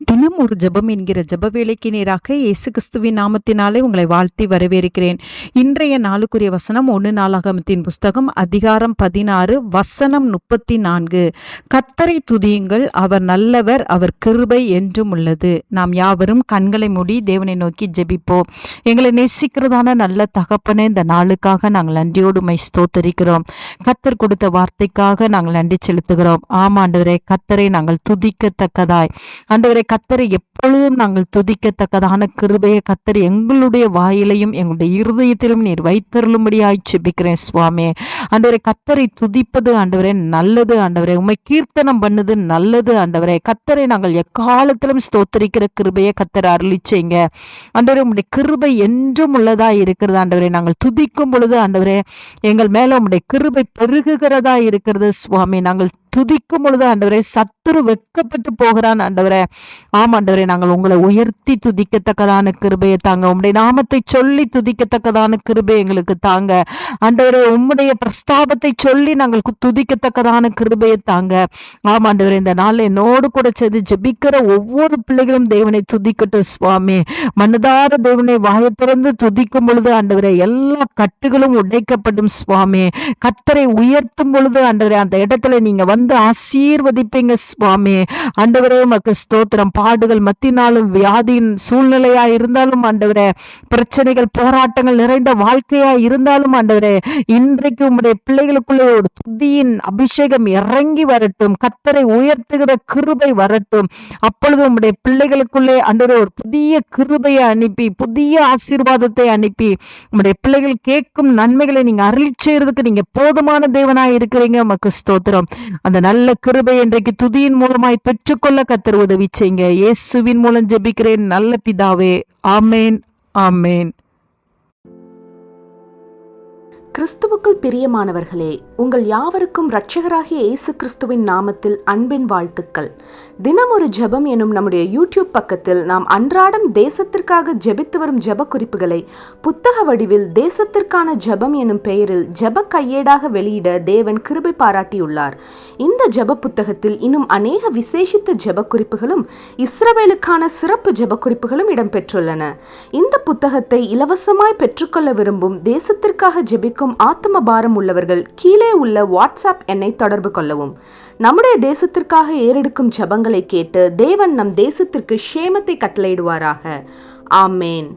தினம் ஒரு ஜெபம் என்கிற ஜெப வேலைக்கு நேராக இயேசு கிறிஸ்துவின் நாமத்தினாலே உங்களை வாழ்த்தி வரவேற்கிறேன். இன்றைய நாளுக்குரிய வசனம் 1 நாளாகமத்தின் புஸ்தகம் அதிகாரம் 16 வசனம் 34. கர்த்தரை துதியுங்கள், அவர் நல்லவர், அவர் கிருபை என்றும் உள்ளது. நாம் யாவரும் கண்களை மூடி தேவனை நோக்கி ஜெபிப்போம். எங்களை நேசிக்கிறதான நல்ல தகப்பனே, இந்த நாளுக்காக நாங்கள் நன்றியோடு உம்மை ஸ்தோத்தரிக்கிறோம். கர்த்தர் கொடுத்த வார்த்தைக்காக நாங்கள் நன்றி செலுத்துகிறோம். ஆமாண்டவரே, கர்த்தரை நாங்கள் துதிக்கத்தக்கதாய் ஆண்டவரே, கர்த்தரை எப்பொழுதும் நாங்கள் துதிக்கத்தக்கதான கிருபையை கர்த்தர் எங்களுடைய வாயிலையும் எங்களுடைய இருதயத்திலும் நீர் வைத்தருளும்படியாய் ஜெபிக்கிறேன் சுவாமி. ஆண்டவரே, கர்த்தரை துதிப்பது ஆண்டவரே நல்லது. ஆண்டவரே, உம்மை கீர்த்தனம் பண்ணுது நல்லது. ஆண்டவரே, கர்த்தரை நாங்கள் எக்காலத்திலும் ஸ்தோத்தரிக்கிற கிருபையை கர்த்தர் அருளிச்சீங்க. ஆண்டவரே, உம்முடைய கிருபை என்றும் உள்ளதா இருக்கிறது. ஆண்டவரே, நாங்கள் துதிக்கும் பொழுது ஆண்டவரே எங்கள் மேல உம்முடைய கிருபை பெருகுகிறதா இருக்கிறது சுவாமி. நாங்கள் துதிக்கும் பொழுது ஆண்டவரே சத்துரு வெட்கப்பட்டு போகிறான். ஆண்டவரே, ஆமாண்டவரே, நாங்கள் உங்களை உயர்த்தி துதிக்கத்தக்கதான கிருபையை தாங்க. உம்முடைய நாமத்தை சொல்லி துதிக்கத்தக்கதான கிருபை எங்களுக்கு தாங்க. ஆண்டவரே, உம்முடைய பிரஸ்தாபத்தை சொல்லி நாங்கள் துதிக்கத்தக்கதான கிருபையை தாங்க. ஆமாண்டவரே, இந்த நாள் என்னோடு கூட சேர்ந்து ஜெபிக்கிற ஒவ்வொரு பிள்ளைகளும் தேவனை துதிக்கட்டும் சுவாமி. மனதார தேவனை வாயை திறந்து துதிக்கும் பொழுது ஆண்டவரே எல்லா கட்டுகளும் உடைக்கப்படும் சுவாமி. கர்த்தரை உயர்த்தும் பொழுது ஆண்டவரே அந்த இடத்துல நீங்க வந்து ஆசீர்வதிப்பீங்க சுவாமி. ஆண்டவரே, உமக்கு ஸ்தோத்திரம். பாடுகள் மத்தினாலும் வியாதியின் சூழ்நிலையா இருந்தாலும் ஆண்டவரே, பிரச்சனைகள் போராட்டங்கள் நிறைந்த வாழ்க்கையா இருந்தாலும் ஆண்டவரே, இன்றைக்கு உம்முடைய பிள்ளைகளுக்குள்ளே ஒரு துதியின் அபிஷேகம் இறங்கி வரட்டும். கர்த்தரை உயர்த்துகிற கிருபை வரட்டும். அப்பொழுது உம்முடைய பிள்ளைகளுக்குள்ளே ஆண்டவரே ஒரு புதிய கிருபையை அனுப்பி புதிய ஆசீர்வாதத்தை அனுப்பி உம்முடைய பிள்ளைகள் கேட்கும் நன்மைகளை நீங்க அருளி செய்யறதுக்கு நீங்க போதுமான தேவனாய் இருக்கிறீங்க. உமக்கு ஸ்தோத்திரம். அந்த நல்ல கிருபை இன்றைக்கு துதியின் மூலமாய் பெற்றுக்கொள்ள கர்த்தர் உதவி செய்யுங்க. இயேசுவின் மூலம் ஜெபிக்கிறேன் நல்ல பிதாவே. ஆமேன், ஆமேன். கிறிஸ்துவுக்குள் பிரியமானவர்களே, உங்கள் யாவருக்கும் இரட்சகராகிய இயேசு கிறிஸ்துவின் நாமத்தில் அன்பின் வாழ்த்துக்கள். தினம் ஒரு ஜெபம் எனும் நம்முடைய யூடியூப் பக்கத்தில் நாம் அன்றாடம் தேசத்திற்காக ஜெபித்து வரும் ஜெப குறிப்புகளை புத்தக வடிவில் தேசத்திற்கான ஜெபம் எனும் பெயரில் ஜெப கையேடாக வெளியிட தேவன் கிருபை பாராட்டியுள்ளார். இந்த ஜெப புத்தகத்தில் இன்னும் அநேக விசேஷித்த ஜெப குறிப்புகளும் இஸ்ரவேலுக்கான சிறப்பு ஜெப குறிப்புகளும் இடம்பெற்றுள்ளன. இந்த புத்தகத்தை இலவசமாய் பெற்றுக்கொள்ள விரும்பும் தேசத்திற்காக ஜெபிக்கும் ஆத்ம பாரம் உள்ளவர்கள் கீழே உள்ள வாட்ஸ்அப் எண்ணை தொடர்பு கொள்ளவும். நம்முடைய தேசத்திற்காக ஏறெடுக்கும் ஜெபங்களை கேட்டு தேவன் நம் தேசத்திற்கு க்ஷேமத்தை கட்டளையிடுவாராக. ஆமேன்.